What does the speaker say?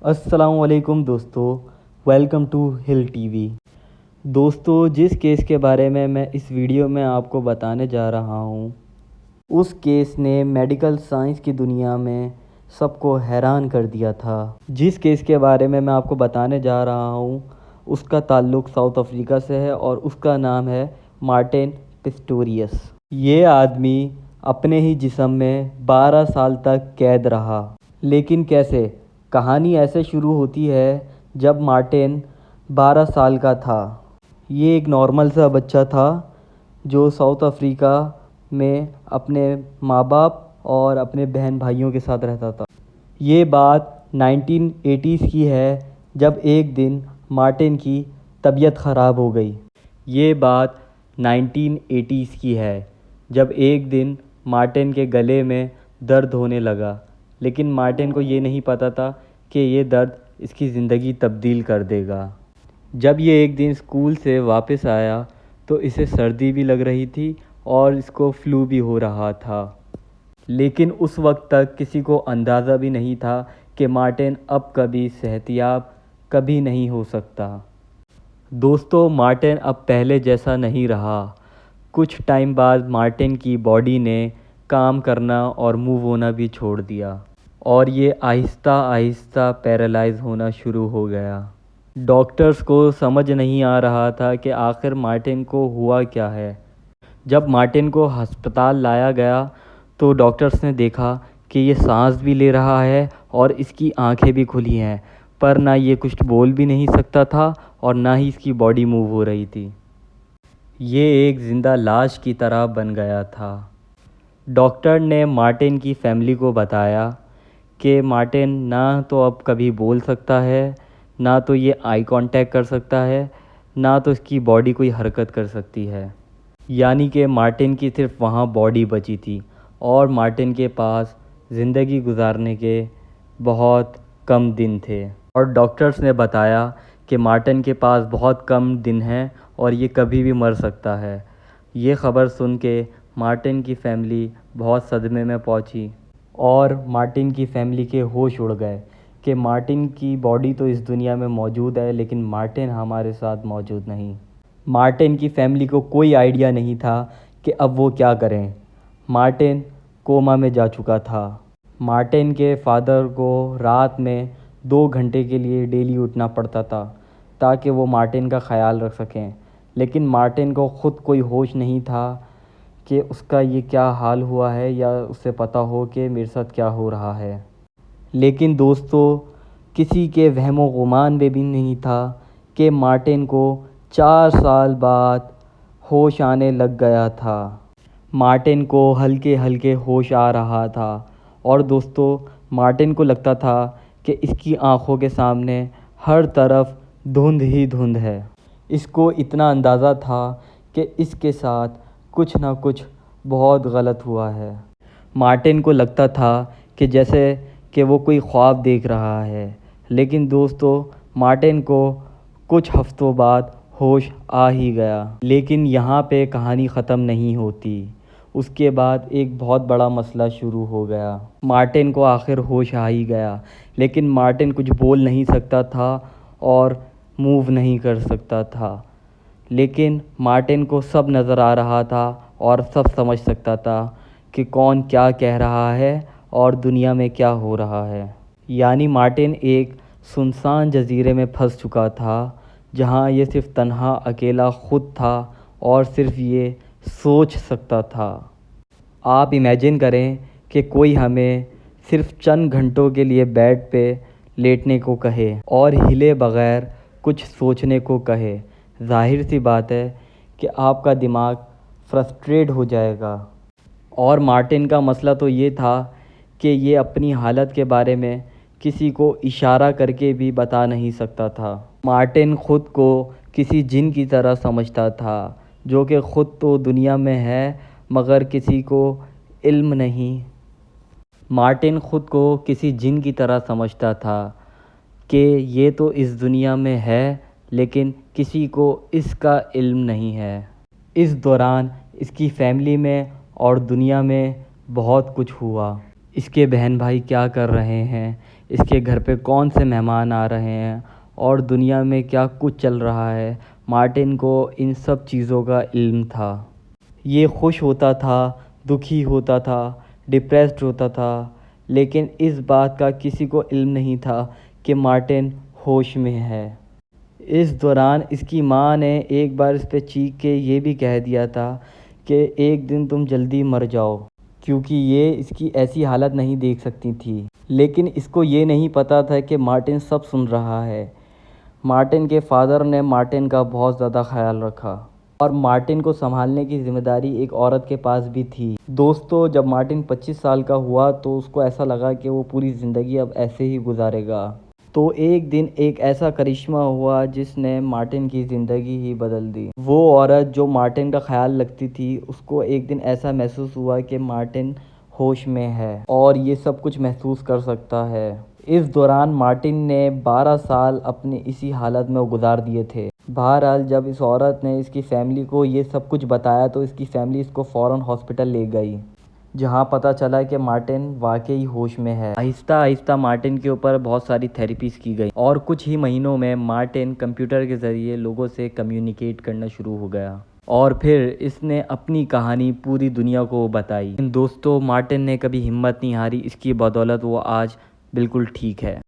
السلام علیکم دوستو، ویلکم ٹو ہل ٹی وی۔ دوستو، جس کیس کے بارے میں اس ویڈیو میں آپ کو بتانے جا رہا ہوں، اس کیس نے میڈیکل سائنس کی دنیا میں سب کو حیران کر دیا تھا۔ جس کیس کے بارے میں آپ کو بتانے جا رہا ہوں اس کا تعلق ساؤتھ افریقہ سے ہے اور اس کا نام ہے مارٹن پسٹوریس۔ یہ آدمی اپنے ہی جسم میں 12 سال تک قید رہا۔ لیکن کیسے؟ کہانی ایسے شروع ہوتی ہے جب مارٹن 12 سال کا تھا۔ یہ ایک نارمل سا بچہ تھا جو ساؤتھ افریقہ میں اپنے ماں باپ اور اپنے بہن بھائیوں کے ساتھ رہتا تھا۔ یہ بات 1980s کی ہے جب ایک دن مارٹن کی طبیعت خراب ہو گئی۔ یہ بات 1980s کی ہے جب ایک دن مارٹن کے گلے میں درد ہونے لگا، لیکن مارٹن کو یہ نہیں پتہ تھا کہ یہ درد اس کی زندگی تبدیل کر دے گا۔ جب یہ ایک دن اسکول سے واپس آیا تو اسے سردی بھی لگ رہی تھی اور اس کو فلو بھی ہو رہا تھا، لیکن اس وقت تک کسی کو اندازہ بھی نہیں تھا کہ مارٹن اب کبھی صحت یاب کبھی نہیں ہو سکتا۔ دوستو، مارٹن اب پہلے جیسا نہیں رہا۔ کچھ ٹائم بعد مارٹن کی باڈی نے کام کرنا اور موو ہونا بھی چھوڑ دیا اور یہ آہستہ آہستہ پیرالائز ہونا شروع ہو گیا۔ ڈاکٹرز کو سمجھ نہیں آ رہا تھا کہ آخر مارٹن کو ہوا کیا ہے۔ جب مارٹن کو ہسپتال لایا گیا تو ڈاکٹرز نے دیکھا کہ یہ سانس بھی لے رہا ہے اور اس کی آنکھیں بھی کھلی ہیں، پر نہ یہ کچھ بول بھی نہیں سکتا تھا اور نہ ہی اس کی باڈی موو ہو رہی تھی۔ یہ ایک زندہ لاش کی طرح بن گیا تھا۔ ڈاکٹر نے مارٹن کی فیملی کو بتایا کہ مارٹن نہ تو اب کبھی بول سکتا ہے، نہ تو یہ آئی کانٹیکٹ کر سکتا ہے، نہ تو اس کی باڈی کوئی حرکت کر سکتی ہے۔ یعنی کہ مارٹن کی صرف وہاں باڈی بچی تھی اور مارٹن کے پاس زندگی گزارنے کے بہت کم دن تھے، اور ڈاکٹرز نے بتایا کہ مارٹن کے پاس بہت کم دن ہیں اور یہ کبھی بھی مر سکتا ہے۔ یہ خبر سن کے مارٹن کی فیملی بہت صدمے میں پہنچی اور مارٹن کی فیملی کے ہوش اڑ گئے کہ مارٹن کی باڈی تو اس دنیا میں موجود ہے لیکن مارٹن ہمارے ساتھ موجود نہیں۔ مارٹن کی فیملی کو کوئی آئیڈیا نہیں تھا کہ اب وہ کیا کریں۔ مارٹن کوما میں جا چکا تھا۔ مارٹن کے فادر کو رات میں 2 گھنٹے کے لیے ڈیلی اٹھنا پڑتا تھا تاکہ وہ مارٹن کا خیال رکھ سکیں، لیکن مارٹن کو خود کوئی ہوش نہیں تھا کہ اس کا یہ کیا حال ہوا ہے یا اسے پتہ ہو کہ میرے ساتھ کیا ہو رہا ہے۔ لیکن دوستو، کسی کے وہم و گمان میں بھی نہیں تھا کہ مارٹن کو 4 سال بعد ہوش آنے لگ گیا تھا۔ مارٹن کو ہلکے ہلکے ہوش آ رہا تھا اور دوستو، مارٹن کو لگتا تھا کہ اس کی آنکھوں کے سامنے ہر طرف دھند ہی دھند ہے۔ اس کو اتنا اندازہ تھا کہ اس کے ساتھ کچھ نہ کچھ بہت غلط ہوا ہے۔ مارٹن کو لگتا تھا کہ جیسے کہ وہ کوئی خواب دیکھ رہا ہے، لیکن دوستو، مارٹن کو کچھ ہفتوں بعد ہوش آ ہی گیا۔ لیکن یہاں پہ کہانی ختم نہیں ہوتی۔ اس کے بعد ایک بہت بڑا مسئلہ شروع ہو گیا۔ مارٹن کو آخر ہوش آ ہی گیا، لیکن مارٹن کچھ بول نہیں سکتا تھا اور موو نہیں کر سکتا تھا۔ لیکن مارٹن کو سب نظر آ رہا تھا اور سب سمجھ سکتا تھا کہ کون کیا کہہ رہا ہے اور دنیا میں کیا ہو رہا ہے۔ یعنی مارٹن ایک سنسان جزیرے میں پھنس چکا تھا جہاں یہ صرف تنہا اکیلا خود تھا اور صرف یہ سوچ سکتا تھا۔ آپ امیجن کریں کہ کوئی ہمیں صرف چند گھنٹوں کے لیے بیڈ پہ لیٹنے کو کہے اور ہلے بغیر کچھ سوچنے کو کہے، ظاہر سی بات ہے کہ آپ کا دماغ فرسٹریٹ ہو جائے گا۔ اور مارٹن کا مسئلہ تو یہ تھا کہ یہ اپنی حالت کے بارے میں کسی کو اشارہ کر کے بھی بتا نہیں سکتا تھا۔ مارٹن خود کو کسی جن کی طرح سمجھتا تھا جو کہ خود تو دنیا میں ہے مگر کسی کو علم نہیں۔ مارٹن خود کو کسی جن کی طرح سمجھتا تھا کہ یہ تو اس دنیا میں ہے لیکن کسی کو اس کا علم نہیں ہے۔ اس دوران اس کی فیملی میں اور دنیا میں بہت کچھ ہوا۔ اس کے بہن بھائی کیا کر رہے ہیں، اس کے گھر پہ کون سے مہمان آ رہے ہیں اور دنیا میں کیا کچھ چل رہا ہے، مارٹن کو ان سب چیزوں کا علم تھا۔ یہ خوش ہوتا تھا، دکھی ہوتا تھا، ڈپریسڈ ہوتا تھا، لیکن اس بات کا کسی کو علم نہیں تھا کہ مارٹن ہوش میں ہے۔ اس دوران اس کی ماں نے ایک بار اس پہ چیخ کے یہ بھی کہہ دیا تھا کہ ایک دن تم جلدی مر جاؤ، کیونکہ یہ اس کی ایسی حالت نہیں دیکھ سکتی تھی۔ لیکن اس کو یہ نہیں پتا تھا کہ مارٹن سب سن رہا ہے۔ مارٹن کے فادر نے مارٹن کا بہت زیادہ خیال رکھا اور مارٹن کو سنبھالنے کی ذمہ داری ایک عورت کے پاس بھی تھی۔ دوستو، جب مارٹن 25 سال کا ہوا تو اس کو ایسا لگا کہ وہ پوری زندگی اب ایسے ہی گزارے گا۔ تو ایک دن ایک ایسا کرشمہ ہوا جس نے مارٹن کی زندگی ہی بدل دی۔ وہ عورت جو مارٹن کا خیال رکھتی تھی، اس کو ایک دن ایسا محسوس ہوا کہ مارٹن ہوش میں ہے اور یہ سب کچھ محسوس کر سکتا ہے۔ اس دوران مارٹن نے 12 سال اپنی اسی حالت میں گزار دیے تھے۔ بہرحال جب اس عورت نے اس کی فیملی کو یہ سب کچھ بتایا تو اس کی فیملی اس کو فوراً ہاسپٹل لے گئی، جہاں پتہ چلا کہ مارٹن واقعی ہوش میں ہے۔ آہستہ آہستہ مارٹن کے اوپر بہت ساری تھیراپیز کی گئی اور کچھ ہی مہینوں میں مارٹن کمپیوٹر کے ذریعے لوگوں سے کمیونیکیٹ کرنا شروع ہو گیا اور پھر اس نے اپنی کہانی پوری دنیا کو بتائی۔ دوستو، مارٹن نے کبھی ہمت نہیں ہاری، اس کی بدولت وہ آج بالکل ٹھیک ہے۔